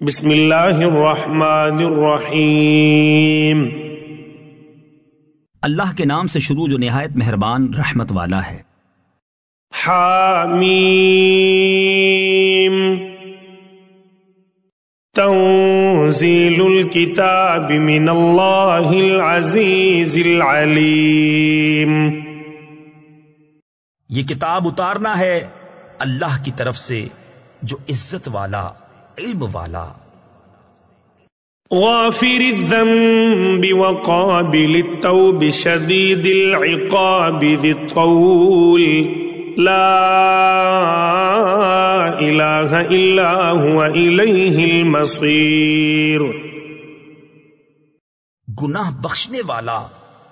بسم اللہ الرحمن الرحیم۔ اللہ کے نام سے شروع جو نہایت مہربان رحمت والا ہے۔ حامیم تنزیل الکتاب من اللہ العزیز العلیم۔ یہ کتاب اتارنا ہے اللہ کی طرف سے جو عزت والا علم والا۔ غافر الذنب وقابل التوب شدید العقاب ذی الطول لا الہ الا هو الیہ المصیر۔ گناہ بخشنے والا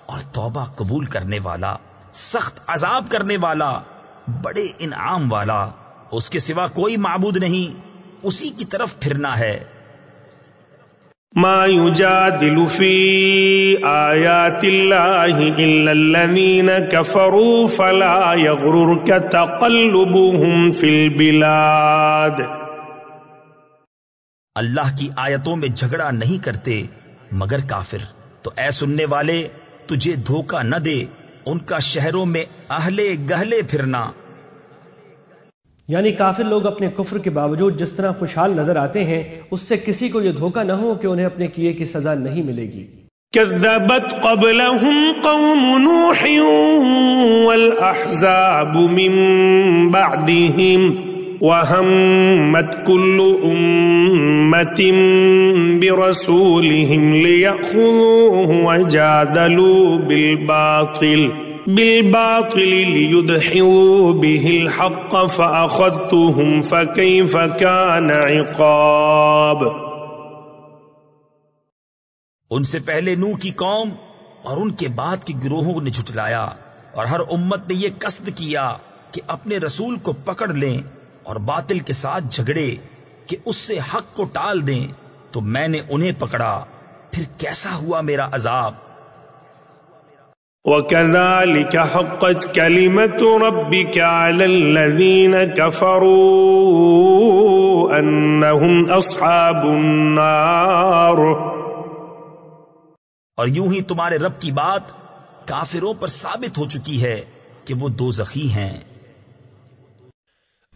اور توبہ قبول کرنے والا، سخت عذاب کرنے والا، بڑے انعام والا، اس کے سوا کوئی معبود نہیں، اسی کی طرف پھرنا ہے۔ ما یجادل فی آیات اللہ الا الذین کفروا فلا یغررک تقلبهم فی البلاد۔ اللہ کی آیتوں میں جھگڑا نہیں کرتے مگر کافر، تو اے سننے والے تجھے دھوکہ نہ دے ان کا شہروں میں اہلے گہلے پھرنا۔ یعنی کافر لوگ اپنے کفر کے باوجود جس طرح خوشحال نظر آتے ہیں، اس سے کسی کو یہ دھوکہ نہ ہو کہ انہیں اپنے کیے کی سزا نہیں ملے گی۔ كذبت قبلهم قوم نوح والأحزاب من بعدهم وهمت كل أمة برسولهم ليأخذوه وجادلوا بالباطل ليدحضوا به الحق فأخذتهم فكيف كان عقاب۔ ان سے پہلے نوح کی قوم اور ان کے بعد کے گروہوں نے جھٹلایا، اور ہر امت نے یہ قصد کیا کہ اپنے رسول کو پکڑ لیں اور باطل کے ساتھ جھگڑے کہ اس سے حق کو ٹال دیں، تو میں نے انہیں پکڑا، پھر کیسا ہوا میرا عذاب۔ وَكَذَلِكَ حَقَّتْ كَلِمَةُ رَبِّكَ عَلَى الَّذِينَ كَفَرُوا أَنَّهُمْ أَصْحَابُ النَّارِ۔ اور یوں ہی تمہارے رب کی بات کافروں پر ثابت ہو چکی ہے کہ وہ دوزخی ہیں۔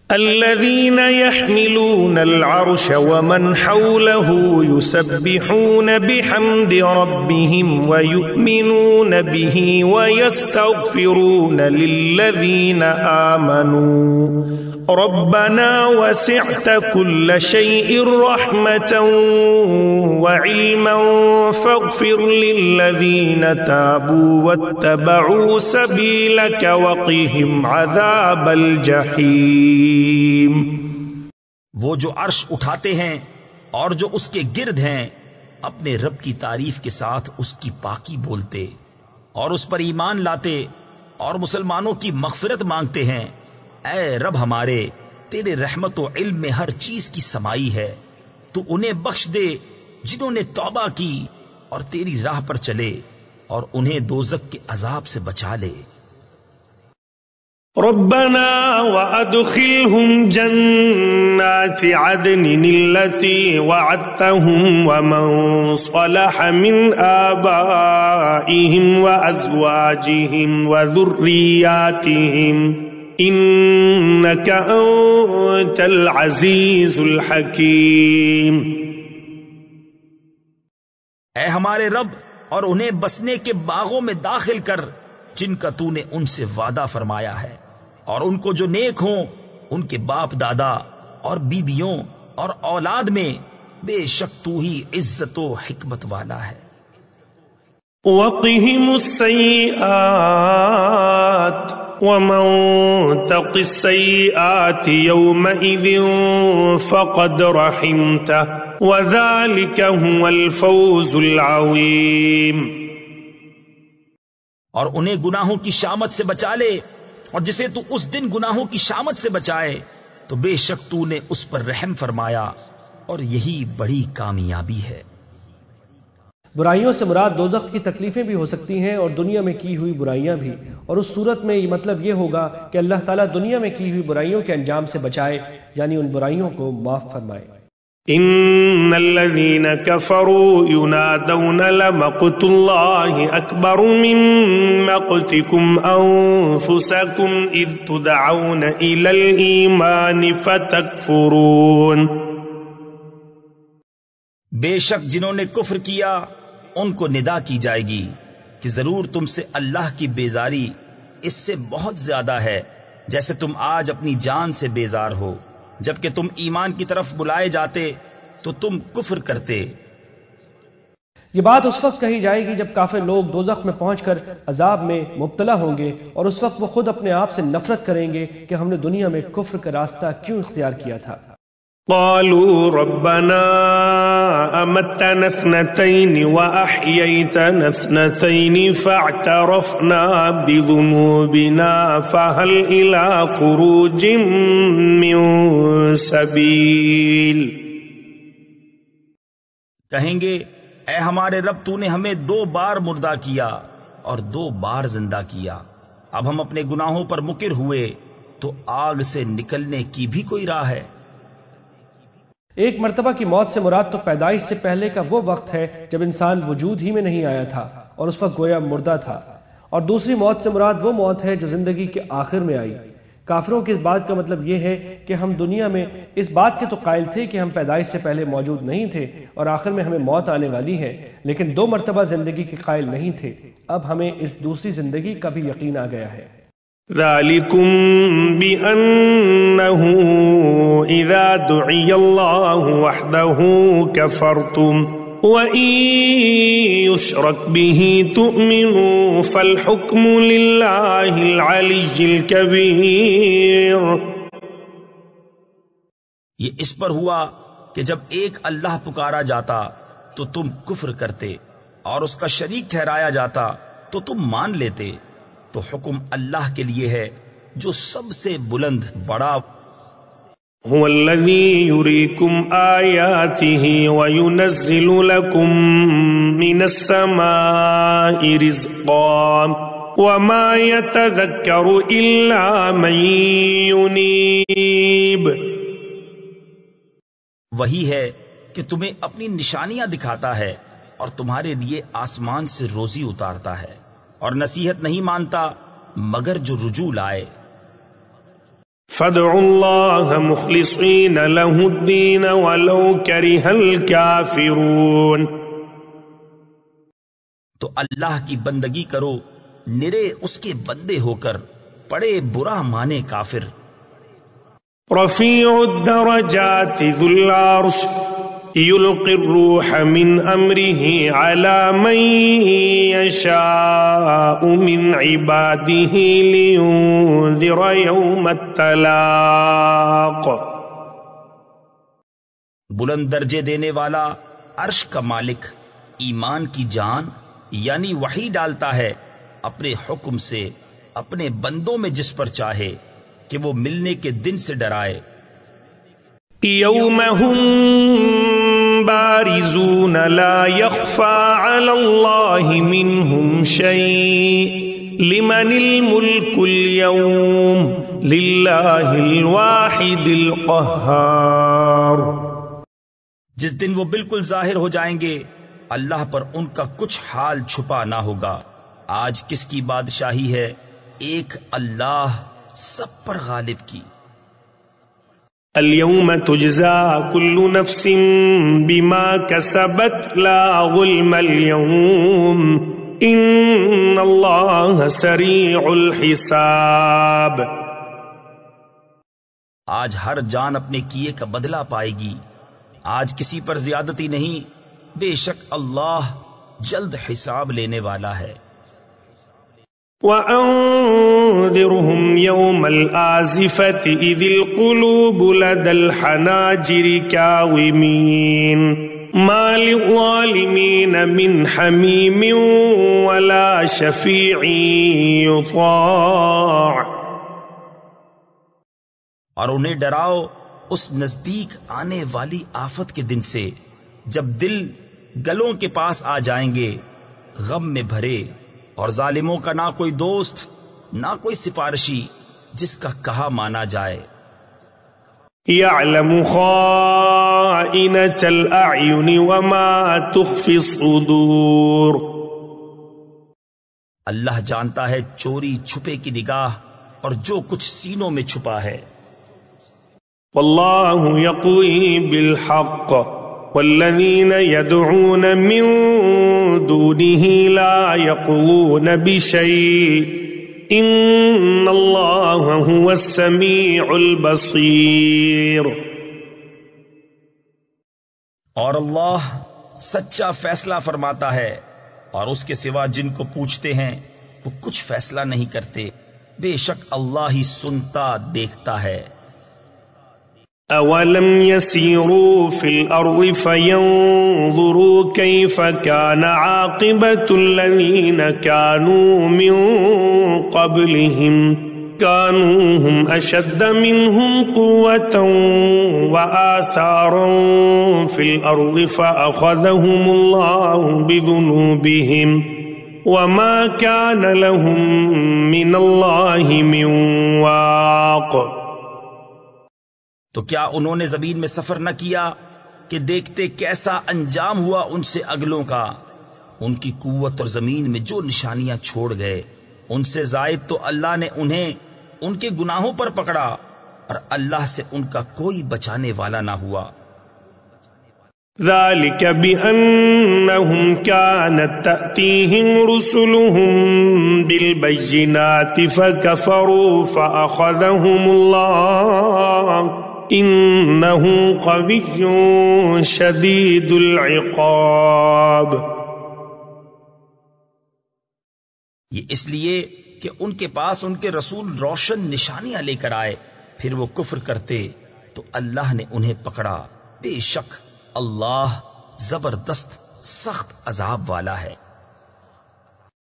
الذين يحملون العرش ومن حوله يسبحون بحمد ربهم ويؤمنون به ويستغفرون للذين آمنوا ربنا وسعت كل شيء رحمة وعلما فاغفر للذين تابوا واتبعوا سبيلك وقهم عذاب الجحيم۔ وہ جو عرش اٹھاتے ہیں اور جو اس کے گرد ہیں، اپنے رب کی تعریف کے ساتھ اس کی پاکی بولتے اور اس پر ایمان لاتے اور مسلمانوں کی مغفرت مانگتے ہیں۔ اے رب ہمارے، تیرے رحمت و علم میں ہر چیز کی سمائی ہے، تو انہیں بخش دے جنہوں نے توبہ کی اور تیری راہ پر چلے، اور انہیں دوزخ کے عذاب سے بچا لے۔ ربنا وادخلهم جنات عدن التي وعدتهم ومن صلح من آبائهم وأزواجهم وذرياتهم إنك أنت العزيز الحكيم۔ اے ہمارے رب، اور انہیں بسنے کے باغوں میں داخل کر جن کا تو نے ان سے وعدہ فرمایا ہے، اور ان کو جو نیک ہوں ان کے باپ دادا اور بیویوں اور اولاد میں، بے شک تو ہی عزت و حکمت والا ہے۔ وقهم السيئات ومن تق السيئات يومئذ فقد رحمته وذلك هو الفوز العظيم۔ اور انہیں گناہوں کی شامت سے بچا لے، اور جسے تو اس دن گناہوں کی شامت سے بچائے تو بے شک تو نے اس پر رحم فرمایا، اور یہی بڑی کامیابی ہے۔ برائیوں سے مراد دوزخ کی تکلیفیں بھی ہو سکتی ہیں اور دنیا میں کی ہوئی برائیاں بھی، اور اس صورت میں یہ مطلب یہ ہوگا کہ اللہ تعالیٰ دنیا میں کی ہوئی برائیوں کے انجام سے بچائے، یعنی ان برائیوں کو معاف فرمائے۔ ان إن الذين كفروا ينادون لمقت الله أكبر من مقتكم أنفسكم إذ تدعون إلى الإيمان فتكفرون. بے شک جنہوں نے کفر کیا ان کو ندا کی جائے گی کہ ضرور تم سے اللہ کی بیزاری اس سے بہت زیادہ ہے جیسے تم آج اپنی جان سے بیزار ہو. جبکہ تم ایمان کی طرف بلائے جاتے تو تم کفر کرتے. یہ بات اس وقت کہی جائے گی جب کافر لوگ دوزخ میں پہنچ کر عذاب میں مبتلا ہوں گے، اور اس وقت وہ خود اپنے آپ سے نفرت کریں گے کہ ہم نے دنیا میں کفر کا راستہ کیوں اختیار کیا تھا. قالوا ربنا أمتنا اثنتين وأحييتنا اثنتين فاعترفنا بذنوبنا فهل إلى خروج من سبيل. کہیں گے اے ہمارے رب تو نے ہمیں 2 بار مردہ کیا اور 2 بار زندہ کیا، اب ہم اپنے گناہوں پر مقر ہوئے تو آگ سے نکلنے کی بھی کوئی راہ ہے. ایک مرتبہ کی موت سے مراد تو پیدائش سے پہلے کا وہ وقت ہے جب انسان وجود ہی میں نہیں آیا تھا اور اس وقت گویا مردہ تھا، اور دوسری موت سے مراد وہ موت ہے جو زندگی کے آخر میں آئی. کافروں کی اس بات کا مطلب یہ ہے کہ ہم دنیا میں اس بات کے تو قائل تھے کہ ہم پیدائش سے پہلے موجود نہیں تھے اور آخر میں ہمیں موت آنے والی ہے، لیکن 2 مرتبہ زندگی کے قائل نہیں تھے. اب ہمیں اس دوسری زندگی کا بھی یقین آ گیا ہے. ذلكم بأنه إذا دعي الله وحده كفرتم وإن يشرك به تؤمنوا فالحكم لله العلي الكبير. یہ اس پر ہوا کہ جب ایک اللہ پکارا جاتا تو تم کفر کرتے اور اس کا شریک ٹھہرایا جاتا تو تم مان لیتے. تو حکم اللہ کے لیے ہے جو سب سے بلند بڑا. هو الذي يريكم آياته وينزل لكم من السماء رزقا وما يتذكر إلا من ينيب. وہی ہے کہ تمہیں اپنی نشانیاں دکھاتا ہے اور تمہارے لیے آسمان سے روزی اتارتا ہے، اور نصیحت نہیں مانتا مگر جو رجوع لائے. فادعوا الله مخلصين له الدين ولو كره الكافرون. تو اللہ کی بندگی کرو نرے اس کے بندے ہو کر، پڑے برا مانے کافر. رفيع الدرجات ذو العرش يلقي الروح من أمره على من يشاء من عباده لينذر يوم التلاق. بلند درجے دینے والا عرش کا مالک ایمان کی جان یعنی وحی ڈالتا ہے اپنے حکم سے اپنے بندوں میں جس پر چاہے کہ وہ ملنے کے دن سے ڈرائے. يوم هم بارزون لا يخفى على الله منهم شيء لمن الملك اليوم لله الواحد القهار. جس دن وہ بالکل ظاہر ہو جائیں گے اللہ پر ان کا کچھ حال چھپا نہ ہوگا. آج کس کی بادشاہی ہے؟ ایک اللہ سب پر غالب کی. اليوم تجزى كل نفس بما كسبت لا ظلم اليوم إن الله سريع الحساب. آج ہر جان اپنے کیے کا بدلہ پائے گی. آج کسی پر زیادتی نہیں، بے شک اللہ جلد حساب لینے والا ہے. وأنذرهم يوم الآزفة إذ القلوب لدى الحناجر كاظمين ما للظالمين من حميم ولا شفيع يطاع. اور انہیں ڈراؤ اس نزدیک آنے والی آفت کے دن سے جب دل گلوں کے پاس آ جائیں گے غم میں بھرے، اور ظالموں کا نہ کوئی دوست نہ کوئی سفارشی جس کا کہا مانا جائے. يعلم خائنة خائنة الأعين وما تخفي الصدور. اللہ جانتا ہے چوری چھپے کی نگاہ اور جو کچھ سینوں میں چھپا ہے. والله يقضي بالحق والذين يدعون من دونه لا يقضون بشيء إن الله هو السميع البصير. اور اللہ سچا فیصلہ فرماتا ہے اور اس کے سوا جن کو پوچھتے ہیں وہ کچھ فیصلہ نہیں کرتے. بے شک اللہ ہی سنتا دیکھتا ہے. أولم يسيروا في الأرض فينظروا كيف كان عاقبة الذين كانوا من قبلهم كانوا هم أشد منهم قوة وآثارا في الأرض فأخذهم الله بذنوبهم وما كان لهم من الله من واق. تو کیا انہوں نے زمین میں سفر نہ کیا کہ دیکھتے کیسا انجام ہوا ان سے اگلوں کا؟ ان کی قوت اور زمین میں جو نشانیاں چھوڑ گئے ان سے زائد تو اللہ نے انہیں ان کے گناہوں پر پکڑا اور اللہ سے ان کا کوئی بچانے والا نہ ہوا. ذلك بأنهم كانت تأتيهم رسلهم بالبينات فكفروا فأخذهم الله إنه قوي شديد العقاب. یہ اس لیے کہ ان کے پاس ان کے رسول روشن نشانیاں لے کر آئے پھر وہ کفر کرتے تو اللہ نے انہیں پکڑا. بے شک اللہ زبردست سخت عذاب والا ہے.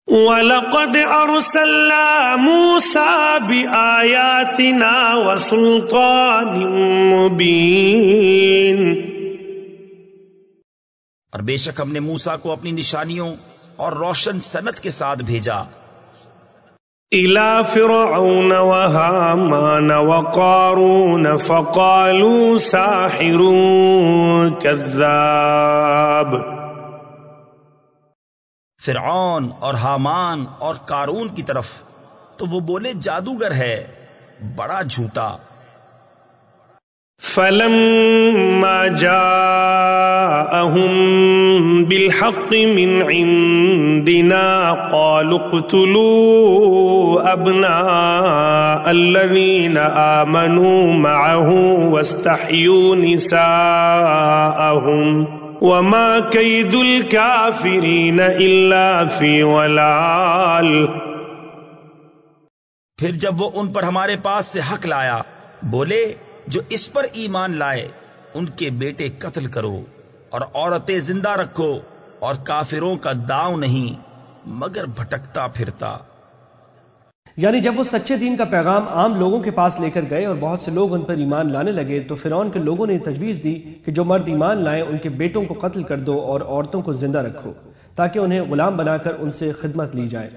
وَلَقَدْ أَرْسَلْنَا مُوسَى بِآيَاتِنَا وَسُلْطَانٍ مُبِينٍ. اور بے شک ہم نے موسیٰ کو اپنی نشانیوں اور روشن سند کے ساتھ بھیجا. إِلَى فِرْعَوْنَ وَهَامَانَ وَقَارُونَ فَقَالُوا سَاحِرٌ كَذَّابٌ. فرعون اور حامان اور قارون کی طرف تو وہ بولے جادوگر ہے بڑا جھوٹا. فَلَمَّا جَاءَهُم بِالْحَقِّ مِنْ عِنْدِنَا قَالُوا اقْتُلُوا أَبْنَاءَ الَّذِينَ آمَنُوا مَعَهُ وَاسْتَحْيُوا نِسَاءَهُمْ وَمَا كَيْدُ الْكَافِرِينَ إِلَّا فِي ضَلَالٍ. پھر جب وہ ان پر ہمارے پاس سے حق لایا بولے جو اس پر ایمان لائے ان کے بیٹے قتل کرو اور عورتیں زندہ رکھو اور کافروں کا داؤ نہیں مگر بھٹکتا پھرتا. یعنی جب وہ سچے دین کا پیغام عام لوگوں کے پاس لے کر گئے اور بہت سے لوگ ان پر ایمان لانے لگے تو فرعون کے لوگوں نے تجویز دی کہ جو مرد ایمان لائیں ان کے بیٹوں کو قتل کر دو اور عورتوں کو زندہ رکھو تاکہ انہیں غلام بنا کر ان سے خدمت لی جائے.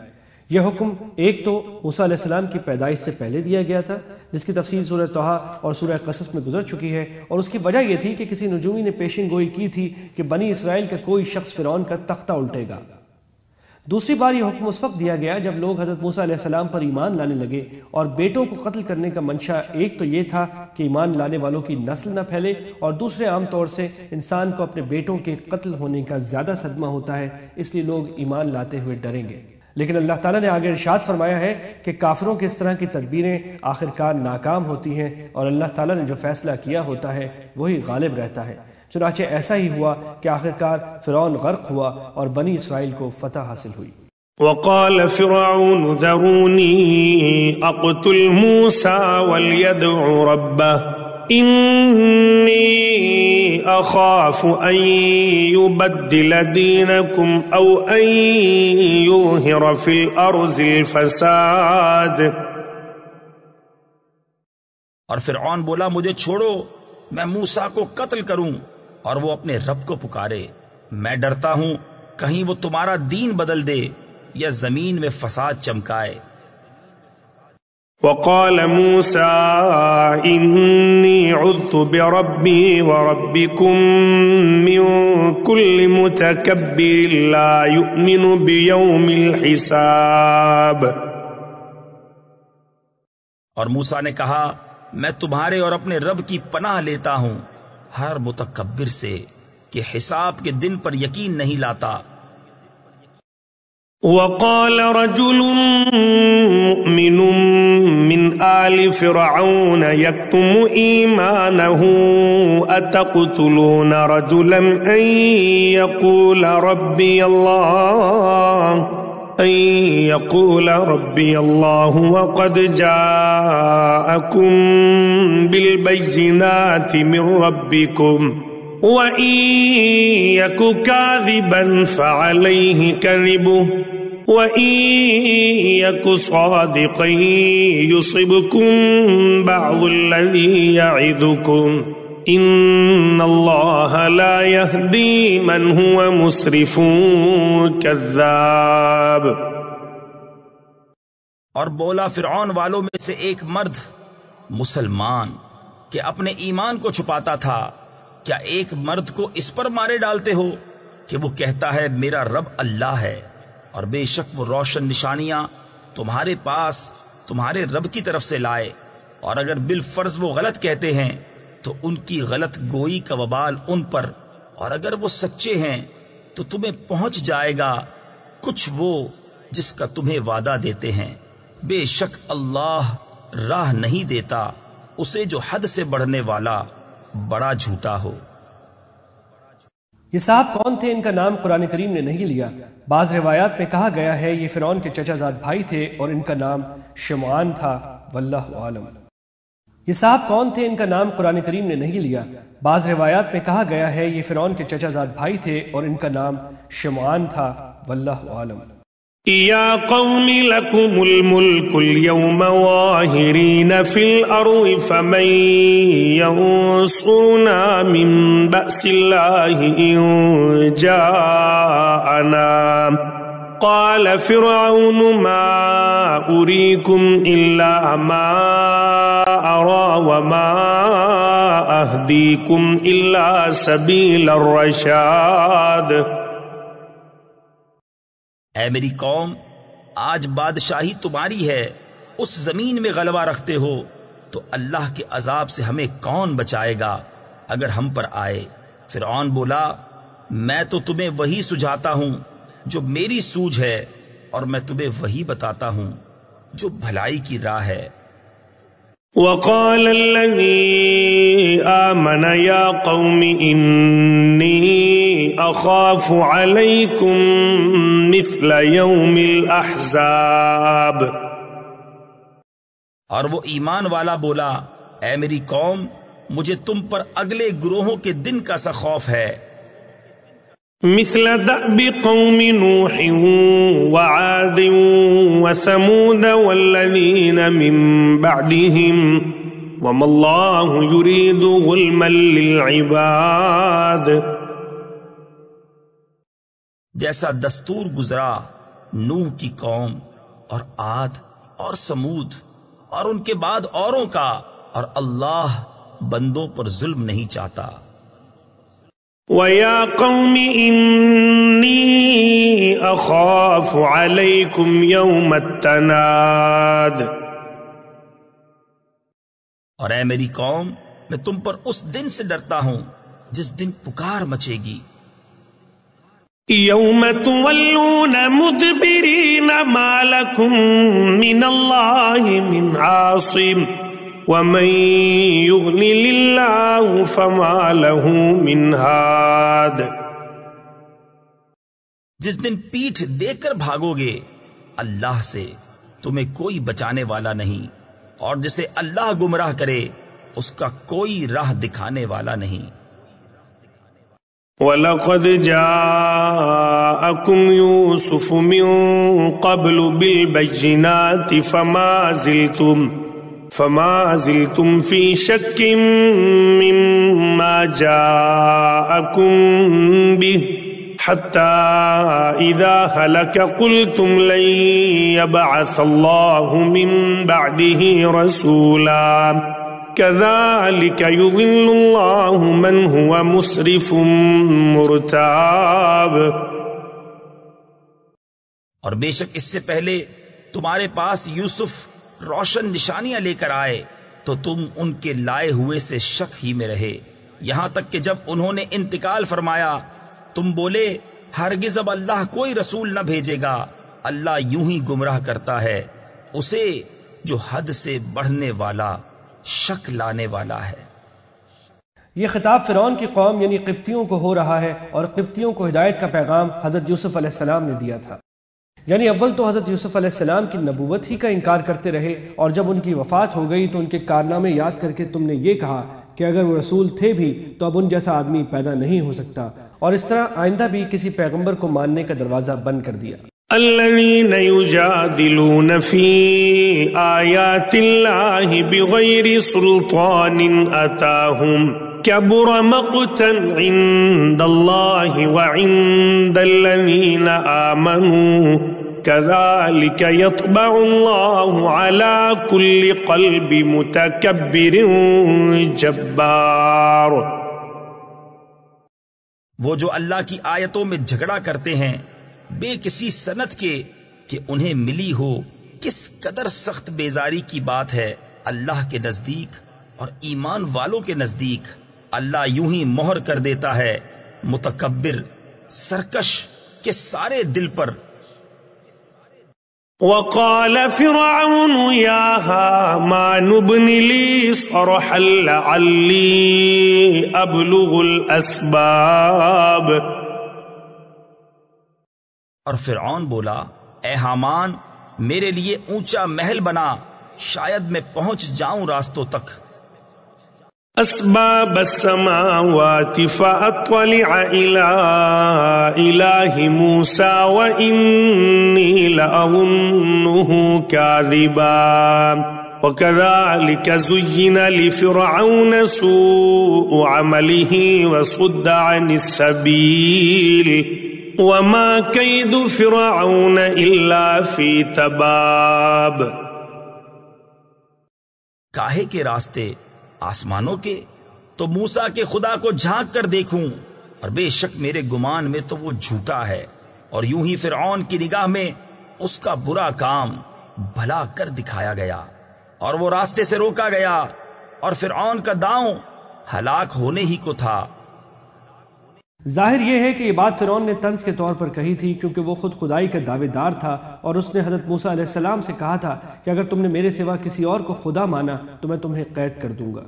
یہ حکم ایک تو موسیٰ علیہ السلام کی پیدائش سے پہلے دیا گیا تھا جس کی تفصیل سورہ طٰہٰ اور سورہ قصص میں گزر چکی ہے اور اس کی وجہ یہ تھی کہ کسی نجومی نے پیشن گوئی کی تھی کہ بنی اسرائیل کا کوئی شخص فرعون کا تختہ الٹے گا. دوسری بار یہ حکم اس وقت دیا گیا جب لوگ حضرت موسیٰ علیہ السلام پر ایمان لانے لگے اور بیٹوں کو قتل کرنے کا منشا ایک تو یہ تھا کہ ایمان لانے والوں کی نسل نہ پھیلے اور دوسرے عام طور سے انسان کو اپنے بیٹوں کے قتل ہونے کا زیادہ صدمہ ہوتا ہے اس لیے لوگ ایمان لاتے ہوئے ڈریں گے. لیکن اللہ تعالیٰ نے آگے ارشاد فرمایا ہے کہ کافروں کے اس طرح کی تدبیریں آخرکار ناکام ہوتی ہیں اور اللہ تعالیٰ نے جو فیصلہ کیا ہوتا ہے وہی غالب رہتا ہے. چنانچہ ایسا ہی ہوا کہ آخرکار فرعون غرق ہوا اور بنی اسرائیل کو فتح حاصل ہوئی. وقال فرعون ذروني أقتل موسى وليدع ربه إني أخاف أن يبدل دينكم أو أن يظهر في الأرض الفساد. اور فرعون بولا مجھے چھوڑو میں موسیٰ کو قتل کروں اور وہ اپنے رب کو پکارے. میں ڈرتا ہوں کہیں وہ تمہارا دین بدل دے یا زمین میں فساد چمکائے. وقال موسى إني عذت بربي وربكم من كل متكبر لا يؤمن بيوم الحساب. اور موسیٰ نے کہا میں تمہارے اور اپنے رب کی پناہ لیتا ہوں ہر متکبر سے کہ حساب کے دن پر یقین نہیں لاتا. وقال رجل مؤمن من آل فرعون يكتم إيمانه أتقتلون رجلا أن يقول ربي الله وقد جاءكم بالبينات من ربكم وَإِن يَكُ كَاذِبًا فَعَلَيْهِ كَذِبُهُ وَإِن يَكُ صَادِقًا يُصِبْكُم بَعْضُ الَّذِي يَعِدُكُمْ إِنَّ اللَّهَ لَا يَهْدِي مَنْ هُوَ مُسْرِفٌ كَذَّابٌ. اور بولا فرعون والوں میں سے ایک مرد مسلمان کہ اپنے ایمان کو چھپاتا تھا کیا ایک مرد کو اس پر مارے ڈالتے ہو کہ وہ کہتا ہے میرا رب اللہ ہے اور بے شک وہ روشن نشانیاں تمہارے پاس تمہارے رب کی طرف سے لائے، اور اگر بالفرض وہ غلط کہتے ہیں تو ان کی غلط گوئی کا وبال ان پر، اور اگر وہ سچے ہیں تو تمہیں پہنچ جائے گا کچھ وہ جس کا تمہیں وعدہ دیتے ہیں. بے شک اللہ راہ نہیں دیتا اسے جو حد سے بڑھنے والا بڑا جھوٹا ہو. یہ صاحب کون تھے ان کا نام قرآن کریم نے نہیں لیا. بعض روایات میں کہا گیا ہے یہ فرعون کے چچا زاد بھائی تھے اور ان کا نام شمعان تھا، واللہ عالم. یہ صاحب کون تھے ان کا نام قرآن کریم نے نہیں لیا. بعض روایات میں کہا گیا ہے یہ فرعون کے چچا زاد بھائی تھے اور ان کا نام شمعان تھا، واللہ عالم. يا قوم لكم الملك اليوم ظاهرين في الأرض فمن ينصرنا من بأس الله إن جاءنا. قال فرعون ما أريكم إلا ما أرى وما أهديكم إلا سبيل الرشاد. اے میری قوم، آج بادشاہی تمہاری ہے، اس زمین میں غلبہ رکھتے ہو تو اللہ کے عذاب سے ہمیں کون بچائے گا اگر ہم پر آئے. فرعون بولا میں تو تمہیں وہی سجھاتا ہوں جو میری سوجھ ہے، اور میں تمہیں وہی بتاتا ہوں جو بھلائی کی راہ ہے. وقال الذي آمن يا قوم إني أخاف عليكم مثل يوم الأحزاب. اور وہ ایمان والا بولا اے میری قوم مجھے تم پر اگلے گروہوں کے دن کا سا خوف ہے. مثل دأب قوم نوح وعاد وثمود والذين من بعدهم وما الله يريد ظلما للعباد. جیسا دستور گزرا نوح کی قوم اور عاد اور سمود اور ان کے بعد اوروں کا، اور اللہ بندوں پر ظلم نہیں چاہتا. وَيَا قَوْمِ إِنِّي أَخَافُ عَلَيْكُمْ يَوْمَ التَّنَادِ. اور اے میری قوم میں تم پر اس دن سے ڈرتا ہوں جس دن پکار مچے گی. يَوْمَ تُوَلُّونَ مُدْبِرِينَ مَا لَكُمْ مِنَ اللَّهِ مِنْ عَاصِمٍ وَمَن يُضْلِلِ اللَّهُ فَمَا لَهُ مِنْ هَادٍ. جس دن پیٹھ دے کر بھاگو گے اللہ سے تمہیں کوئی بچانے والا نہیں، اور جسے اللہ گمراہ کرے اس کا کوئی راہ دکھانے والا نہیں. وَلَقَدْ جَاءَكُمْ يُوسُفُ مِن قَبْلُ بِالْبَيِّنَاتِ فما زلتم في شك مما جاءكم به حتى إذا هلك قلتم لن يبعث الله من بعده رسولا كذلك يضل الله من هو مسرف مرتاب۔ اور بے شک اس سے پہلے تمہارے پاس یوسف روشن نشانیاں لے کر آئے تو تم ان کے لائے ہوئے سے شک ہی میں رہے، یہاں تک کہ جب انہوں نے انتقال فرمایا تم بولے ہرگز اب اللہ کوئی رسول نہ بھیجے گا، اللہ یوں ہی گمراہ کرتا ہے اسے جو حد سے بڑھنے والا شک لانے والا ہے۔ یہ خطاب فرعون کی قوم یعنی قبطیوں کو ہو رہا ہے، اور قبطیوں کو ہدایت کا پیغام حضرت یوسف علیہ السلام نے دیا تھا۔ یعنی اول تو حضرت یوسف علیہ السلام کی نبوت ہی کا انکار کرتے رہے، اور جب ان کی وفات ہو گئی تو ان کے کارنامے یاد کر کے تم نے یہ کہا کہ اگر وہ رسول تھے بھی تو اب ان جیسا آدمی پیدا نہیں ہو سکتا، اور اس طرح آئندہ بھی کسی پیغمبر کو ماننے کا دروازہ بند کر دیا۔ الذين يجادلون في آيات الله بغير سلطان أتاهم كبر مقتا عند الله وعند الذين آمنوا كذلك يطبع الله على كل قلب متكبر جبار۔ وہ جو اللہ کی آیتوں میں جھگڑا کرتے ہیں بے کسی سند کے کہ انہیں ملی ہو، کس قدر سخت بیزاری کی بات ہے اللہ کے نزدیک اور ایمان والوں کے نزدیک۔ اللہ یوں ہی مہر کر دیتا ہے متکبر سرکش کے سارے دل پر۔ وقال فرعون يا هامان ابن لي صرحا لعلي أبلغ الأسباب۔ اور فرعون بولا اے حامان میرے لیے اونچا محل بنا، شاید میں پہنچ جاؤں راستوں تک۔ أسباب السماوات فأطلع إلى إله موسى وإني لأظنه كاذبا وكذلك زين لفرعون سوء عمله وصد عن السبيل وما كيد فرعون إلا في تباب۔ کاہے کے راستے آسمانوں کے، تو موسیٰ کے خدا کو جھانک کر دیکھوں، اور بے شک میرے گمان میں تو وہ جھوٹا ہے، اور یوں ہی فرعون کی نگاہ میں اس کا برا کام بھلا کر دکھایا گیا، اور وہ راستے سے روکا گیا، اور فرعون کا داؤں ہلاک ہونے ہی کو تھا۔ ظاہر یہ ہے کہ یہ بات فرعون نے طنز کے طور پر کہی تھی، کیونکہ وہ خود خدائی کا دعوے دار تھا، اور اس نے حضرت موسیٰ علیہ السلام سے کہا تھا کہ اگر تم نے میرے سوا کسی اور کو خدا مانا تو میں تمہیں قید کر دوں گا۔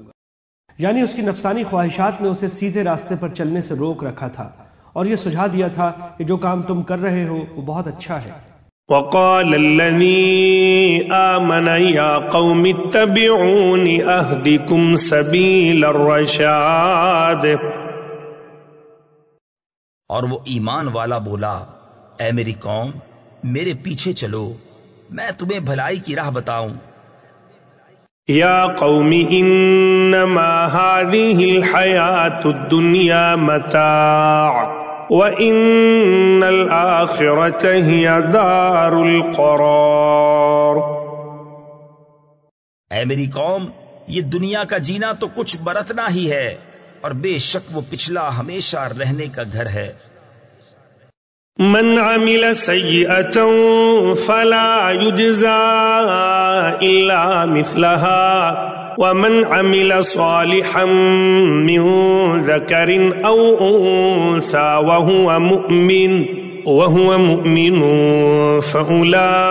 یعنی اس کی نفسانی خواہشات نے اسے سیدھے راستے پر چلنے سے روک رکھا تھا، اور یہ سجھا دیا تھا کہ جو کام تم کر رہے ہو وہ بہت اچھا ہے۔ وقال الذي آمن يا قوم اتبعون أهدكم سبيل الرشاد۔ اور وہ ایمان والا بولا اے میری قوم میرے پیچھے چلو، میں تمہیں بھلائی کی راہ بتاؤں۔ یا قوم انما هذه الحیاة الدنیا متاع وان الآخرة هي دار القرار۔ اے میری قوم یہ دنیا کا جینا تو کچھ برتنا ہی ہے، اور بے شک وہ پچھلا ہمیشہ رہنے کا گھر ہے۔ من عمل سیئة فلا يجزى الا مثلها ومن عمل صالحا من ذكر او انثى وهو مؤمن فأولئك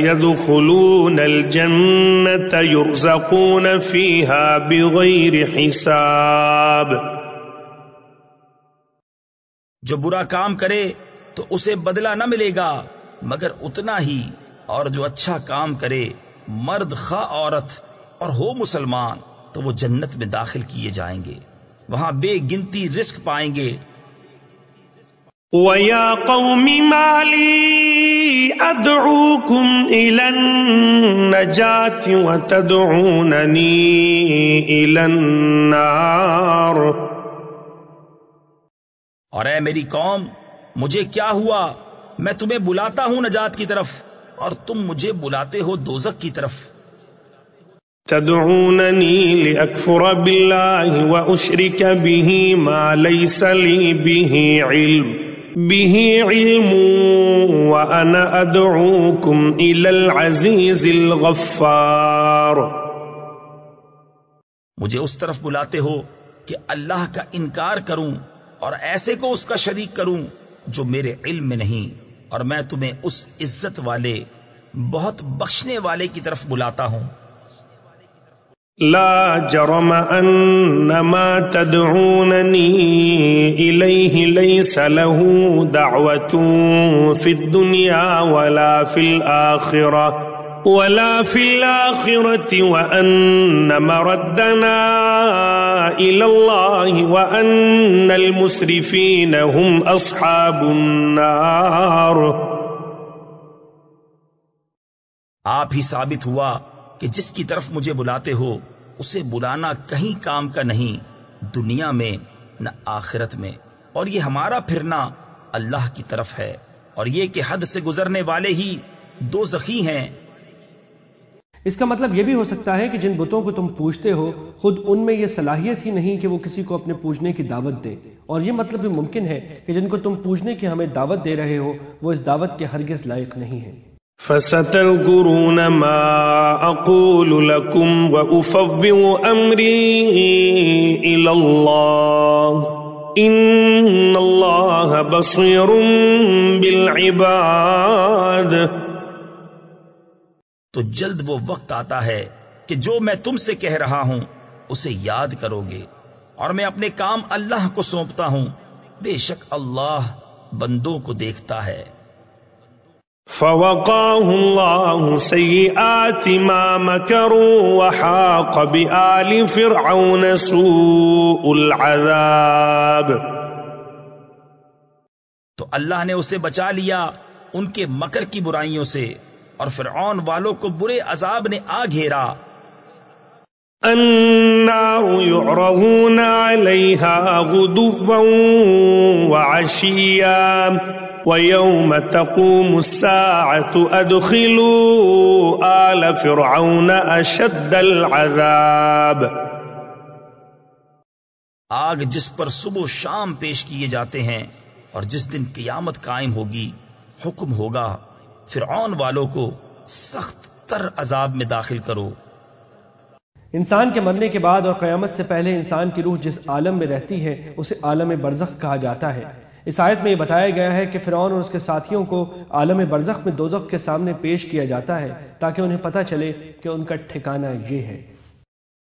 يدخلون الجنة يرزقون فيها بغير حساب۔ جو برا کام کرے تو اسے بدلہ نہ ملے گا مگر اتنا ہی، اور جو اچھا کام کرے مرد خواہ عورت اور ہو مسلمان تو وہ جنت میں داخل کیے جائیں گے، وہاں بے گنتی رزق پائیں گے۔ وَيَا قَوْمِ مَا لِي أَدْعُوكُمْ إِلَى النَّجَاةِ وَتَدْعُونَنِي إِلَى النَّارِ۔ اور اے میری قوم، مجھے کیا ہوا؟ میں تمہیں بلاتا ہوں نجات کی طرف اور تم مجھے بلاتے ہو دوزخ کی طرف۔ تدعونني لأكفر بالله وأشرك به ما ليس لي به علم وأنا أدعوكم إلى العزيز الغفار۔ مجھے اس طرف بلاتے ہو کہ اللہ کا انکار کروں اور ایسے کو اس کا شریک کروں جو میرے علم میں نہیں، اور میں تمہیں اس عزت والے بہت بخشنے والے کی طرف بلاتا ہوں۔ لا جرم أن ما تدعونني إليه ليس له دعوة في الدنيا ولا في الآخرة وأن مردنا إلى الله وأن المسرفين هم أصحاب النار۔ آپ ہی ثابت ہوا کہ جس کی طرف مجھے بلاتے ہو اسے بلانا کہیں کام کا نہیں، دنیا میں نہ آخرت میں، اور یہ ہمارا پھرنا اللہ کی طرف ہے، اور یہ کہ حد سے گزرنے والے ہی دوزخی ہیں۔ اس کا مطلب یہ بھی ہو سکتا ہے کہ جن بتوں کو تم پوجتے ہو خود ان میں یہ صلاحیت ہی نہیں کہ وہ کسی کو اپنے پوجنے کی دعوت دیں، اور یہ مطلب بھی ممکن ہے کہ جن کو تم پوجنے کی ہمیں دعوت دے رہے ہو وہ اس دعوت کے ہرگز لائق نہیں ہیں۔ فستذكرون ما أقول لكم وأفوض أمري إلى الله إن الله بصير بالعباد۔ تو جلد وہ وقت آتا ہے کہ جو میں تم سے کہہ رہا ہوں اسے یاد کرو گے، اور میں اپنے کام اللہ کو سونپتا ہوں، بے شک اللہ بندوں کو دیکھتا ہے۔ فوقاه الله سيئات ما مكروا وحاق بآل فرعون سوء العذاب۔ تو اللہ نے اسے بچا لیا ان کے مکر کی برائیوں سے، اور فرعون والوں کو برے عذاب نے آ گھیرا۔ النار يعرضون عليها غدوا وعشيا ويوم تقوم الساعة أدخلوا آل فرعون أشد العذاب۔ آگ جس پر صبح و شام پیش کیے جاتے ہیں، اور جس دن قیامت قائم ہوگی حکم ہوگا فرعون والوں کو سخت تر عذاب میں داخل کرو۔ انسان کے مرنے کے بعد اور قیامت سے پہلے انسان کی روح جس عالم میں رہتی ہے اسے عالم برزخ کہا جاتا ہے۔ اس آیت میں یہ بتایا گیا ہے کہ فرعون اور اس کے ساتھیوں کو عالم برزخ میں دوزخ کے سامنے پیش کیا جاتا ہے تاکہ انہیں پتہ چلے کہ ان کا ٹھکانہ یہ ہے۔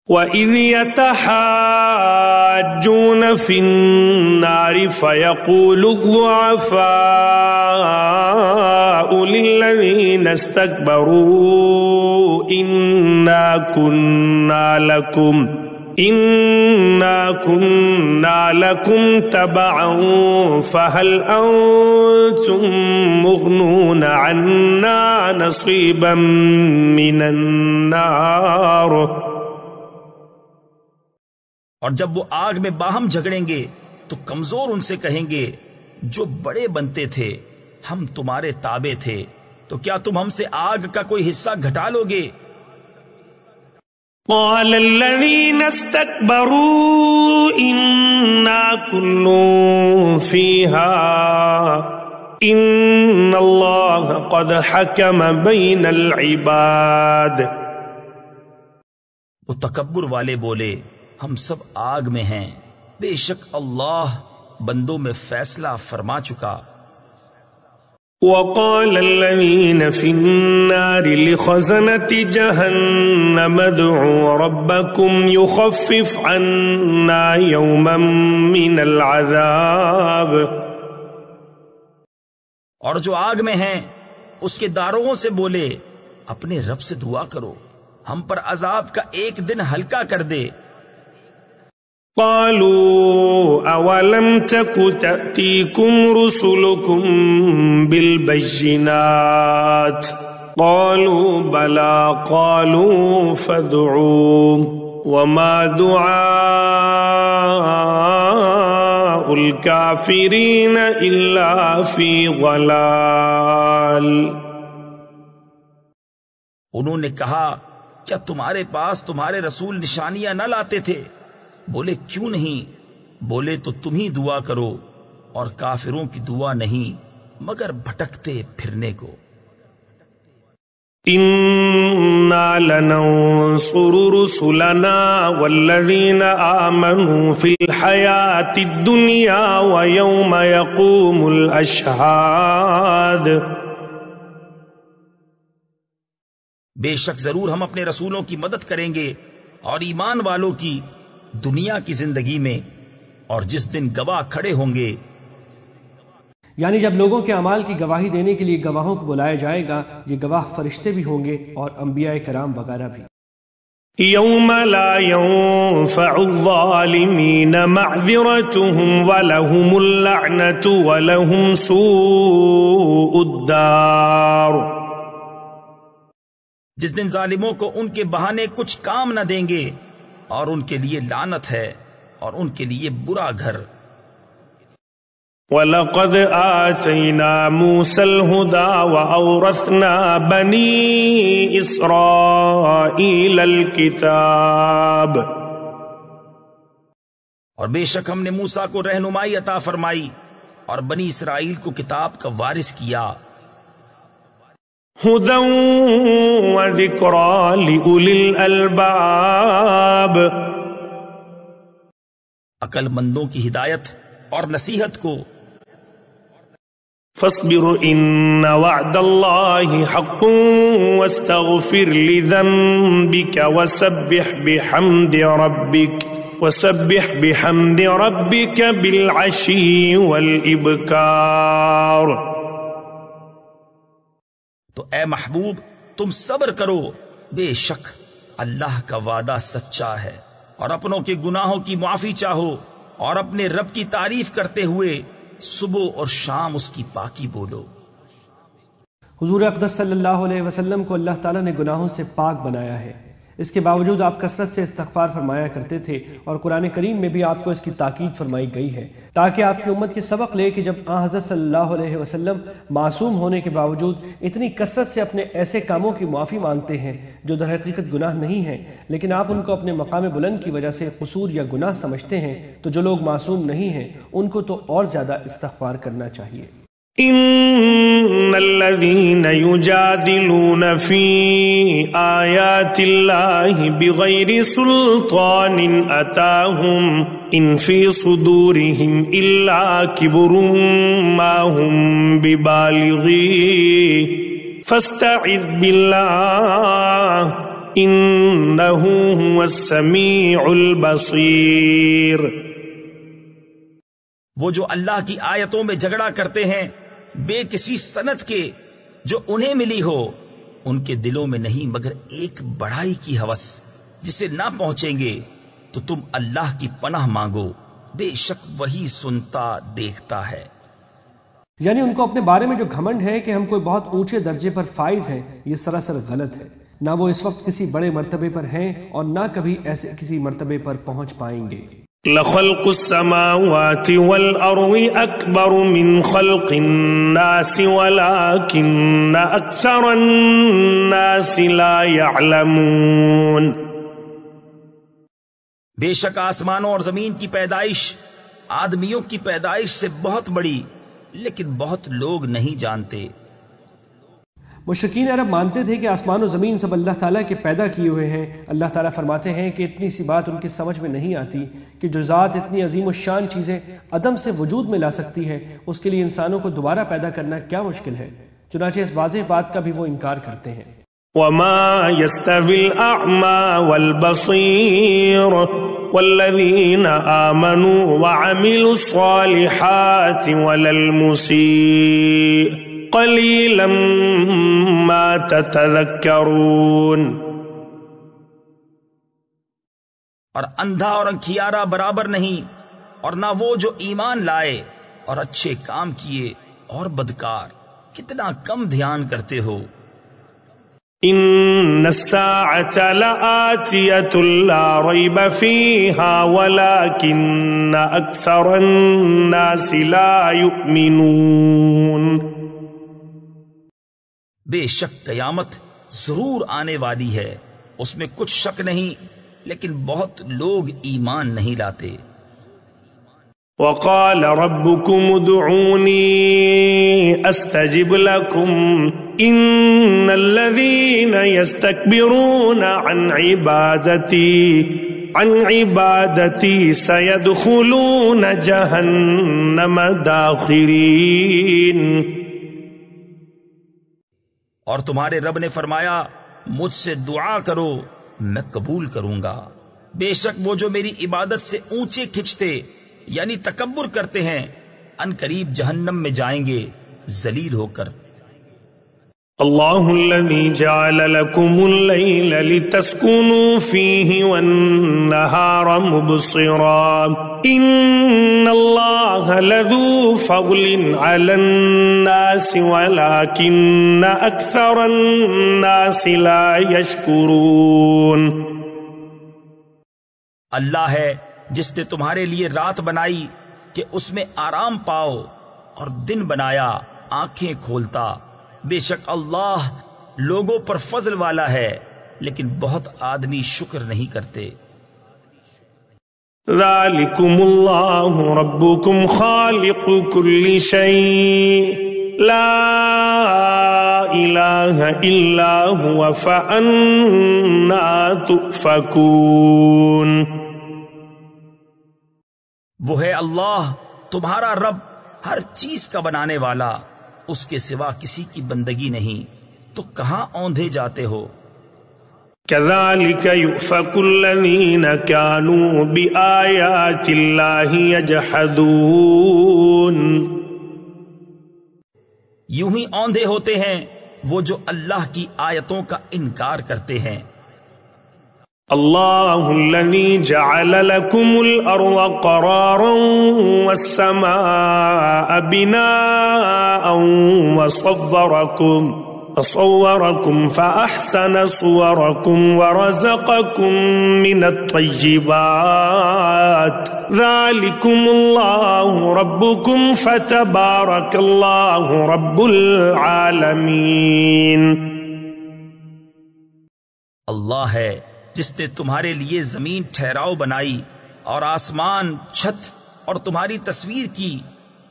وَإِذْ يَتَحَاجُّونَ فِي النَّارِ فَيَقُولُ الضُّعَفَاءُ لِلَّذِينَ اسْتَكْبَرُوا إِنَّا كُنَّا لَكُمْ تَبَعًا فَهَلْ أَنْتُمْ مُغْنُونَ عَنَّا نَصِيبًا مِنَ النَّارِ۔ اور جب وہ آگ میں باہم جھگڑیں گے تو کمزور ان سے کہیں گے جو بڑے بنتے تھے ہم تمہارے تابع تھے، تو کیا تم ہم سے آگ کا کوئی حصہ گھٹا لو گے؟ قال الذين استكبروا إنا كل فيها إن الله قد حكم بين العباد۔ وہ تکبر والے بولے ہم سب آگ میں ہیں، بے شک اللہ بندوں میں فیصلہ فرما چکا۔ وقال الذين في النار لخزنة جهنم ادعوا ربكم يخفف عنا يوما من العذاب۔ اور جو آگ میں ہیں اس کے داروغوں سے بولے اپنے رب سے دعا کرو ہم پر عذاب کا ایک دن ہلکا کر دے۔ قالوا اولم تك تأتيكم رسلكم بالبينات قالوا بلى قالوا فادعوا وما دعاء الكافرين إلا في ضلال۔ انہوں نے کہا کیا تمہارے پاس تمہارے رسول نشانیاں نہ لاتے تھے؟ بولے کیوں نہیں؟ بولے تو تم ہی دعا کرو، اور کافروں کی دعا نہیں مگر بھٹکتے پھرنے کو۔ إنا لننصر رسلنا والذين آمنوا في الحياة الدنيا ويوم يقوم الأشهاد۔ بے شک ضرور ہم اپنے رسولوں کی مدد کریں گے اور ایمان والوں کی دنیا کی زندگی میں، اور جس دن گواہ کھڑے ہوں گے، یعنی جب لوگوں کے اعمال کی گواہی دینے کے لیے گواہوں کو بلایا جائے گا، یہ گواہ فرشتے بھی ہوں گے اور انبیاء کرام وغیرہ بھی۔ يوم لا ينفع الظالمين معذرتهم ولهم اللعنة ولهم سوء الدار۔ جس دن ظالموں کو ان کے بہانے کچھ کام نہ دیں گے، اور ان کے لیے لعنت ہے اور ان کے لیے برا گھر۔ وَلَقَدْ آتَيْنَا مُوسَى الْهُدَى وَأَوْرَثْنَا بَنِي إِسْرَائِيلَ الْكِتَابَ۔ اور بے شک ہم نے موسیٰ کو رہنمائی عطا فرمائی اور بنی اسرائیل کو کتاب کا وارث کیا۔ هُدًى وَذِكْرَى لِأُولِي الْأَلْبَابِ۔ عقل مندوں کی ہدایت اور نصیحت کو۔ فاصبر إن وعد الله حق واستغفر لذنبك وسبح بحمد ربك بالعشي والإبكار۔ تو اے محبوب تم صبر کرو، بے شک اللہ کا وعدہ سچا ہے، اور اپنوں کے گناہوں کی معافی چاہو، اور اپنے رب کی تعریف کرتے ہوئے صبح اور شام اس کی پاکی بولو۔ حضور اقدس صلی اللہ علیہ وسلم کو اللہ تعالیٰ نے گناہوں سے پاک بنایا ہے، اس کے باوجود آپ کثرت سے استغفار فرمایا کرتے تھے، اور قرآن کریم میں بھی آپ کو اس کی تاکید فرمائی گئی ہے تاکہ آپ کی امت کے سبق لے کہ جب آن حضرت صلی اللہ علیہ وسلم معصوم ہونے کے باوجود اتنی کثرت سے اپنے ایسے کاموں کی معافی مانگتے ہیں جو در حقیقت گناہ نہیں ہیں، لیکن آپ ان کو اپنے مقام بلند کی وجہ سے قصور یا گناہ سمجھتے ہیں، تو جو لوگ معصوم نہیں ہیں ان کو تو اور زیادہ استغفار کرنا چاہیے۔ إن الذين يجادلون في آيات الله بغير سلطان أتاهم إن في صدورهم إلا كبر ما هم ببالغيه فاستعذ بالله إنه هو السميع البصير۔ وہ جو اللہ کی آیتوں میں جھگڑا کرتے ہیں بے کسی سند کے جو انہیں ملی ہو، ان کے دلوں میں نہیں مگر ایک بڑائی کی ہوس جسے نہ پہنچیں گے، تو تم اللہ کی پناہ مانگو، بے شک وہی سنتا دیکھتا ہے۔ یعنی ان کو اپنے بارے میں جو گھمنڈ ہے کہ ہم کوئی بہت اونچے درجے پر فائز ہیں، یہ سراسر غلط ہے۔ نہ وہ اس وقت کسی بڑے مرتبے پر ہیں اور نہ کبھی ایسے کسی مرتبے پر پہنچ پائیں گے۔ لخلق السماوات والأرض أكبر من خلق الناس ولكن أكثر الناس لا يعلمون۔ بے شک آسمانوں اور زمین کی پیدائش آدمیوں کی پیدائش سے بہت بڑی، لیکن بہت لوگ نہیں جانتے۔ مشرکین عرب مانتے تھے کہ آسمان و زمین سب اللہ تعالیٰ کے پیدا کیے ہوئے ہیں۔ اللہ تعالیٰ فرماتے ہیں کہ اتنی سی بات ان کی سمجھ میں نہیں آتی کہ جو ذات اتنی عظیم الشان چیزیں عدم سے وجود میں لا سکتی ہے، اس کے لیے انسانوں کو دوبارہ پیدا کرنا کیا مشکل ہے۔ چنانچہ اس واضح بات کا بھی وہ انکار کرتے ہیں۔ وما يستوي الأعمى والبصير والذين آمنوا وعملوا الصالحات ولا المسيء قليلا ما تتذكرون۔ اور اندھا اور انکھیارا برابر نہیں، اور نہ وہ جو ایمان لائے اور اچھے کام کیے، اور بدکار کتنا کم دھیان کرتے ہو۔ إن الساعة لآتية لا ريب فيها ولكن أكثر الناس لا يؤمنون. بے شک قیامت ضرور آنے والی ہے، اس میں کچھ شک نہیں، لیکن بہت لوگ ایمان نہیں لاتے. وقال ربكم ادعوني استجب لكم ان الذين يستكبرون عن عبادتي سيدخلون جهنم داخرين. اور تمہارے رب نے فرمایا مجھ سے دعا کرو میں قبول کروں گا. بے شک وہ جو میری عبادت سے اونچے کھنچتے یعنی تکبر کرتے ہیں ان قریب جہنم میں جائیں گے ذلیل ہو کر. اللہ الذي جعل لكم الليل لتسكنوا فيه والنهار مبصرا ان الله لذو فضل على الناس ولكن اكثر الناس لا يشكرون. اللہ ہے جس نے تمہارے لیے رات بنائی کہ اس میں آرام پاؤ اور دن بنایا آنکھیں کھولتا. بے شک اللہ لوگوں پر فضل والا ہے لیکن بہت آدمی شکر نہیں کرتے. ذالکم اللہ ربکم خالق کل شیء لا الہ الا هو فأنا تؤفکون. وہ ہے اللہ تمہارا رب ہر چیز کا بنانے والا، اس کے سوا کسی کی بندگی نہیں، تو کہاں اوندھے جاتے ہو. كذلك يؤفك الذين كانوا بآيات الله يجحدون. یوں ہی اوندھے ہوتے ہیں وہ جو اللہ کی آیتوں کا انکار کرتے ہیں. الله الذي جعل لكم الأرض قرارا والسماء بناء وصوركم فأحسن صوركم ورزقكم من الطيبات ذلكم الله ربكم فتبارك الله رب العالمين. اللہ ہے جس نے تمہارے لیے زمین ٹھہراؤ بنائی اور آسمان چھت اور تمہاری تصویر کی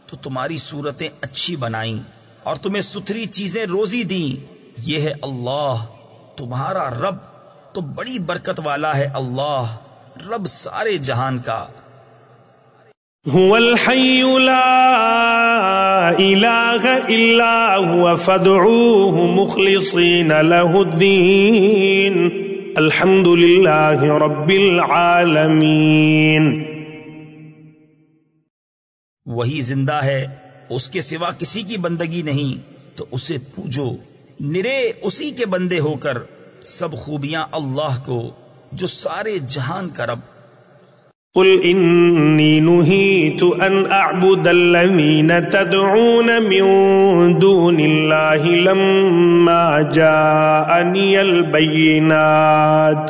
تو تمہاری صورتیں اچھی بنائیں اور تمہیں ستھری چیزیں روزی دیں. یہ ہے اللہ تمہارا رب تو بڑی برکت والا ہے اللہ رب سارے جہان کا. هو الحي لا إله إلا هو فادعوه مخلصين له الدين الحمد لله رب العالمين. وہی زندہ ہے اس کے سوا کسی کی بندگی نہیں تو اسے پوجو نرے اسی کے بندے ہو کر سب خوبیاں اللہ کو جو سارے جہان کا رب. قل إني نهيت أن أعبد الذين تدعون من دون الله لما جاءني البينات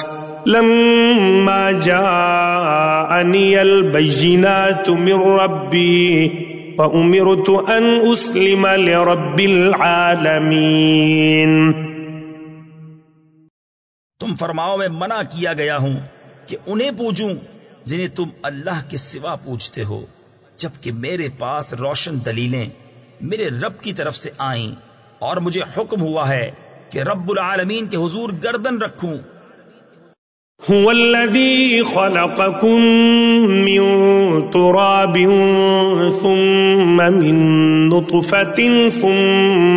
من ربي فأمرت أن أسلم لرب العالمين. تم فرماؤ میں منع کیا گیا ہوں کہ انہیں پوجوں جنہیں تم اللہ کے سوا پوچھتے ہو جبکہ میرے پاس روشن دلیلیں میرے رب کی طرف سے آئیں اور مجھے حکم ہوا ہے کہ رب العالمین کے حضور گردن رکھوں. هو الذي خلقكم من تراب ثم من نطفة ثم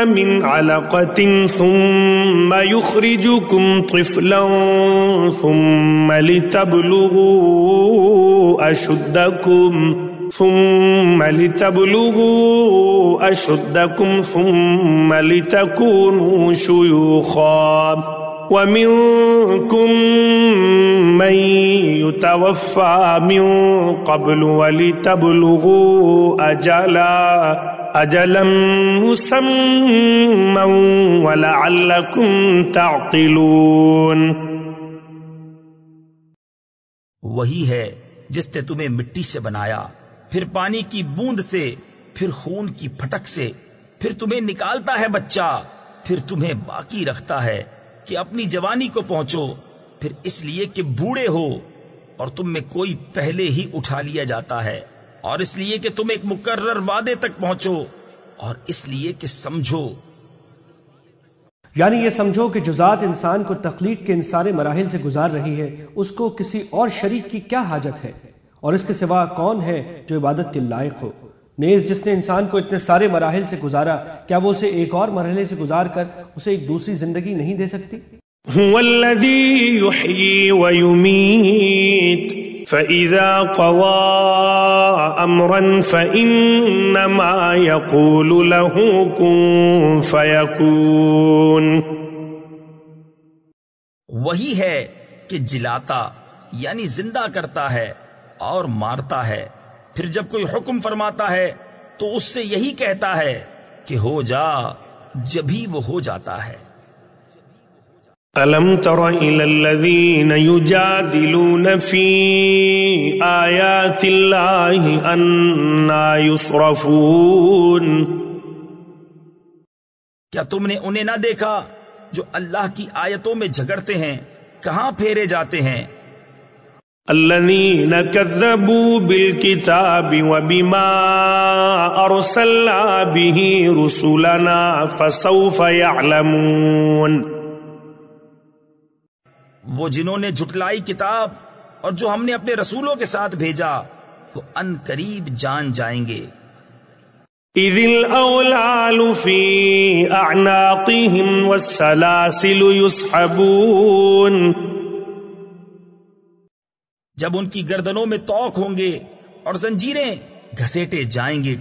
من علقة ثم يخرجكم طفلا ثم لتبلغوا أشدكم ثم لتكونوا شيوخا ومنكم من يتوفى من قبل ولتبلغوا أجلا مسمى ولعلكم تعقلون. وہی ہے جس نے تمہیں مٹی سے بنایا، پھر پانی کی بوند سے، پھر خون کی پھٹک سے، پھر تمہیں نکالتا ہے بچہ، پھر تمہیں باقی رکھتا ہے کہ اپنی جوانی کو پہنچو، پھر اس لیے کہ بوڑھے ہو اور تم میں کوئی پہلے ہی اٹھا لیا جاتا ہے، اور اس لیے کہ تم ایک مقرر وعدے تک پہنچو، اور اس لیے کہ سمجھو. یعنی یہ سمجھو کہ جو ذات انسان کو تخلیق کے ان سارے مراحل سے گزار رہی ہے، اس کو کسی اور شریک کی کیا حاجت ہے، اور اس کے سوا کون ہے جو عبادت کے لائق ہو. نیز جس نے انسان کو اتنے سارے مراحل سے گزارا، کیا وہ اسے ایک اور مرحلے سے گزار کر اسے ایک دوسری زندگی نہیں دے سکتی؟ هو الذي يحيي ويميت فإذا قضى أمرا فإنما يقول له كن فيكون. وہی ہے کہ جلاتا یعنی زندہ کرتا ہے اور مارتا ہے، پھر جب کوئی حکم فرماتا ہے تو اس سے یہی کہتا ہے کہ ہو جا، جبھی وہ ہو جاتا ہے. ألم تر إلى الذين يجادلون في آيات الله أنى يصرفون. کیا تم نے انہیں نہ دیکھا جو اللہ کی آیتوں میں جھگڑتے ہیں، کہاں پھیرے جاتے ہیں؟ الذين كذبوا بالكتاب وبما أرسلنا به رسلنا فسوف يعلمون. وہ جنہوں نے جھٹلائی کتاب اور جو ہم نے اپنے رسولوں کے ساتھ بھیجا، وہ ان قریب جان جائیں گے. إذ الأغلال في أعناقهم والسلاسل يسحبون. جب ان کی گردنوں میں طوق ہوں گے اور زنجیریں گھسیٹے جائیں گے.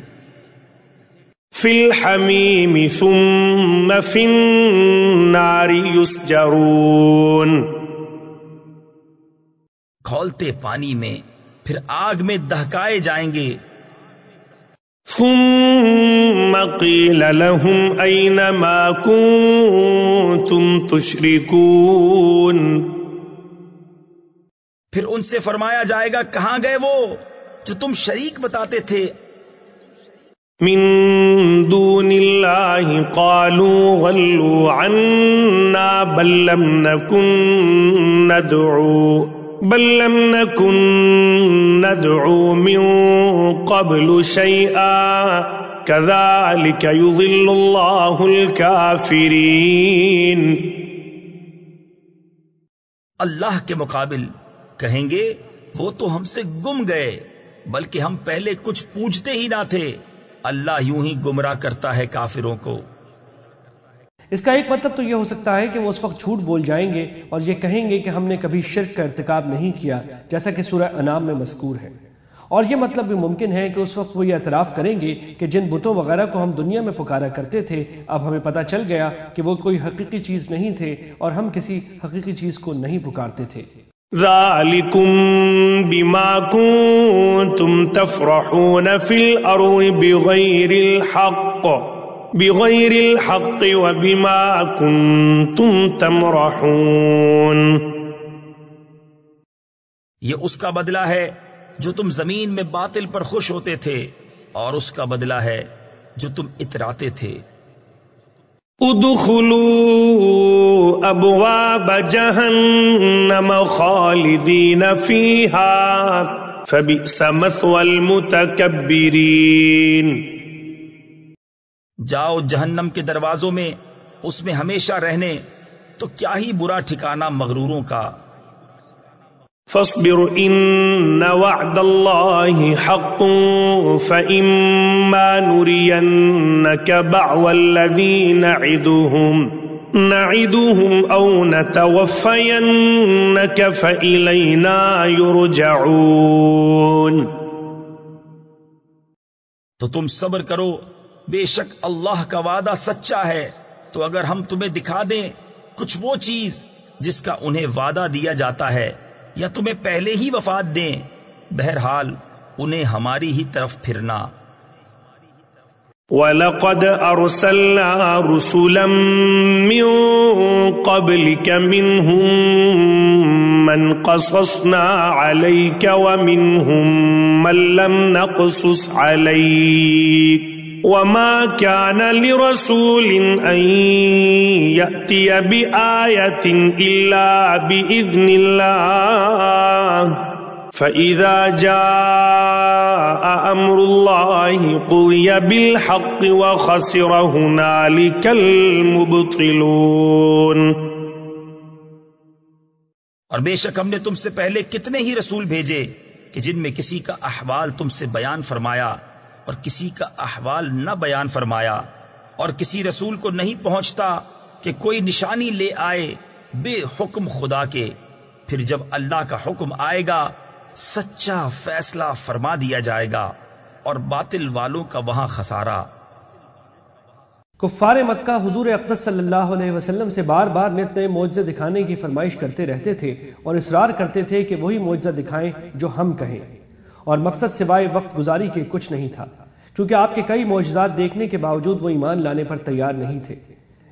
في الحميم ثم في النار يسجرون. کھولتے پانی میں، پھر آگ میں دہکائے جائیں گے. ثم قيل لهم أين ما كنتم تشركون. پھر ان سے فرمایا جائے گا کہاں گئے وہ جو تم شریک بتاتے تھے. من دون الله قالوا غلوا عنا بل لم نكن ندعو من قبل شيئا كذلك يضل الله الكافرين. اللہ کے مقابل کہیں گے وہ تو ہم سے گم گئے، بلکہ ہم پہلے کچھ پوچھتے ہی نہ تھے. اللہ یوں ہی گمراہ کرتا ہے کافروں کو. اس کا ایک مطلب تو یہ ہو سکتا ہے کہ وہ اس وقت جھوٹ بول جائیں گے اور یہ کہیں گے کہ ہم نے کبھی شرک کا ارتکاب نہیں کیا، جیسا کہ سورہ انعام میں مذکور ہے. اور یہ مطلب بھی ممکن ہے کہ اس وقت وہ یہ اعتراف کریں گے کہ جن بتوں وغیرہ کو ہم دنیا میں پکارا کرتے تھے، اب ہمیں پتہ چل گیا کہ وہ کوئی حقیقی چیز نہیں تھے اور ہم کسی حقیقی چیز کو نہیں پکارتے تھے. ذالکم بما کنتم تفرحون فی الارض بغیر الحق وبما کنتم تمرحون. یہ اس کا بدلہ ہے جو تم زمین میں باطل پر خوش ہوتے تھے، اور اس کا بدلہ ہے جو تم اتراتے تھے. ادخلوا ابواب جہنم خالدین فیہا فبئس مثوى المتکبرین. جاؤ جہنم کے دروازوں میں، اس میں ہمیشہ رہنے، تو کیا ہی برا ٹھکانہ مغروروں کا. فاصبر ان وعد اللہ حق فإما نرینک بعض الذی نعدهم او نتوفینک فإلینا یرجعون. تو تم صبر کرو، بے شک اللہ کا وعدہ سچا ہے، تو اگر ہم تمہیں دکھا دیں کچھ وہ چیز جس کا انہیں وعدہ دیا جاتا ہے یا تمہیں پہلے ہی وفات دیں، بہرحال انہیں ہماری ہی طرف پھرنا۔ وَلَقَدْ أَرْسَلْنَا رُسُلًا مِّن قَبْلِكَ مِنْهُمْ مَنْ قَصَصْنَا عَلَيْكَ وَمِنْهُمْ مَنْ لَمْ نَقْصُصْ عَلَيْكَ وَمَا كَانَ لِرَسُولٍ أَنْ يَأْتِيَ بِآيَةٍ إِلَّا بِإِذْنِ اللَّهِ فَإِذَا جَاءَ أَمْرُ اللَّهِ قُضِيَ بِالْحَقِّ وَخَسِرَ هُنَالِكَ الْمُبْطِلُونَ۔ اور بے شک ہم نے تم سے پہلے کتنے ہی رسول بھیجے کہ جن میں کسی کا احوال تم سے بیان فرمایا اور کسی کا احوال نہ بیان فرمایا، اور کسی رسول کو نہیں پہنچتا کہ کوئی نشانی لے آئے بے حکم خدا کے، پھر جب اللہ کا حکم آئے گا سچا فیصلہ فرما دیا جائے گا، اور باطل والوں کا وہاں خسارہ۔ کفار مکہ حضور اقدس صلی اللہ علیہ وسلم سے بار بار نت نئے معجزے دکھانے کی فرمائش کرتے رہتے تھے اور اصرار کرتے تھے کہ وہی معجزہ دکھائیں جو ہم کہیں، اور مقصد سوائے وقت گزاری کے کچھ نہیں تھا، کیونکہ آپ کے کئی معجزات دیکھنے کے باوجود وہ ایمان لانے پر تیار نہیں تھے۔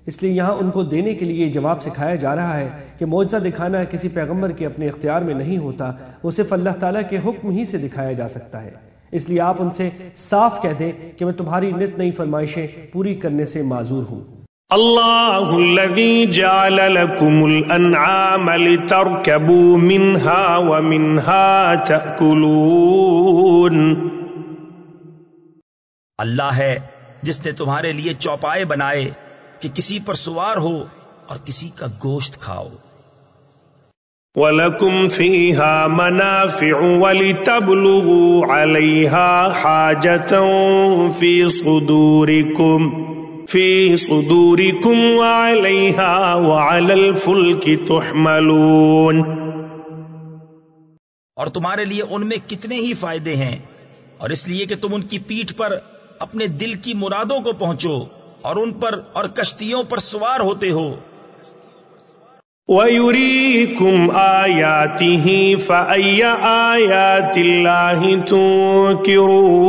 اس لیے یہاں ان کو دینے کے لیے جواب سکھایا جا رہا ہے کہ معجزہ دکھانا کسی پیغمبر کے اپنے اختیار میں نہیں ہوتا، وہ صرف اللہ تعالیٰ کے حکم ہی سے دکھایا جا سکتا ہے۔ اس لیے آپ ان سے صاف کہہ دیں کہ میں تمہاری نت نئی فرمائشیں پوری کرنے سے معذور ہوں۔ اللہ الذی جعل لکم الانعام لترکبوا منها ومنها تأکلون۔ اللہ ہے جس نے تمہارے لیے چوپائے بنائے کہ کسی پر سوار ہو اور کسی کا گوشت کھاؤ۔ وَلَكُمْ فِيهَا مَنَافِعُ وَلِتَبْلُغُوا عَلَيْهَا حَاجَةً فِي صُدُورِكُمْ وَعَلَيْهَا وَعَلَى الْفُلْكِ تُحْمَلُونَ۔ اور تمہارے لیے ان میں کتنے ہی فائدے ہیں، اور اس لیے کہ تم ان کی پیٹھ پر اپنے دل کی مرادوں کو پہنچو اور ان پر اور کشتیوں پر سوار ہوتے ہو۔ وَيُرِيكُمْ آيَاتِهِ فَأَيَّ آيَاتِ اللَّهِ تُنْكِرُونَ۔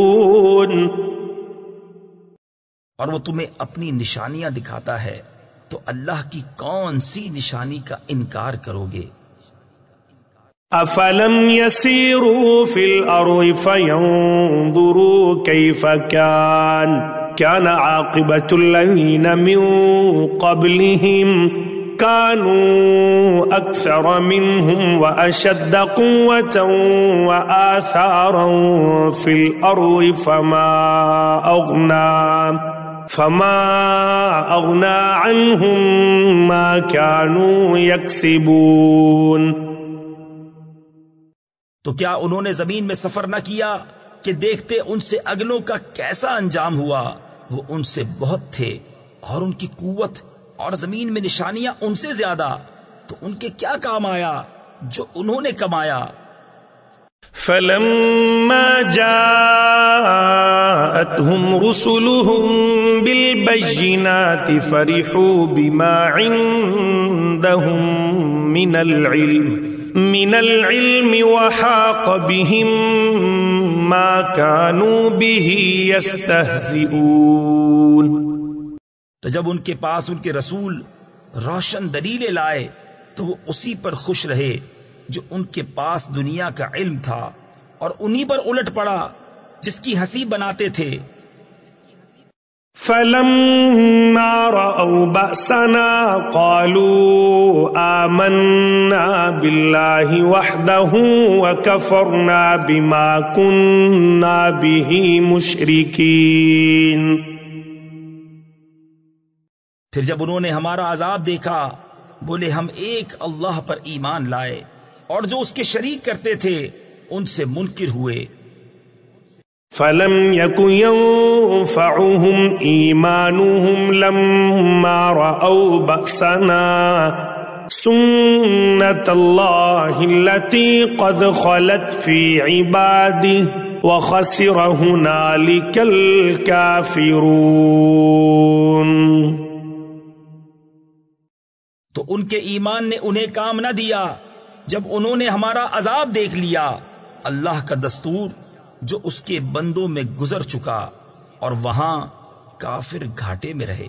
اور وہ تمہیں اپنی نشانیاں دکھاتا ہے تو اللہ کی کون سی نشانی کا انکار کرو گے؟ أَفَلَمْ يَسِيرُوا فِي الْأَرْضِ فَيَنْظُرُوا كَيْفَ كَانَ عَاقِبَةُ الَّذِينَ مِنْ قَبْلِهِمْ كَانُوا أَكْثَرَ مِنْهُمْ وَأَشَدَّ قُوَّةً وَآثَارًا فِي الْأَرْضِ فَمَا أَغْنَى عَنْهُمْ مَا كَانُوا يَكْسِبُونَ۔ تو کیا انہوں نے زمین میں سفر نہ کیا کہ دیکھتے ان سے اگلوں کا کیسا انجام ہوا؟ وہ ان سے بہت تھے اور ان کی قوت اور زمین میں نشانیاں ان سے زیادہ، تو ان کے کیا کام آیا جو انہوں نے کمایا؟ فَلَمَّا جَاءَتْهُمْ رُسُلُهُم بِالْبَيِّنَاتِ فَرِحُوا بِمَا عِندَهُم من العلم وحاق بهم ما كانوا به يستهزئون۔ تو جب ان کے پاس ان کے رسول روشن دلیلیں لائے تو وہ اسی پر خوش رہے جو ان کے پاس دنیا کا علم تھا، اور انہی پر الٹ پڑا جس کی ہنسی بناتے تھے۔ فَلَمَّا رَأَوْا بَأْسَنَا قَالُوا آمَنَّا بِاللَّهِ وَحْدَهُ وَكَفَرْنَا بِمَا كُنَّا بِهِ مُشْرِكِينَ۔ پھر جب انہوں نے ہمارا عذاب دیکھا بولے ہم ایک اللہ پر ایمان لائے، اور جو اس کے شریک کرتے تھے ان سے منکر ہوئے۔ فَلَمْ يَكُنْ يَنْفَعُهُمْ إِيمَانُهُمْ لَمَّا رَأَوْا بَأْسَنَا سُنَّةَ اللَّهِ الَّتِي قَدْ خَلَتْ فِي عِبَادِهِ وَخَسِرَ هُنَالِكَ الْكَافِرُونَ۔ تو ان کے ایمان نے انہیں کام نہ دیا جب انہوں نے ہمارا عذاب دیکھ لیا۔ اللہ کا دستور جو اس کے بندوں میں گزر چکا، اور وہاں کافر گھاٹے میں رہے۔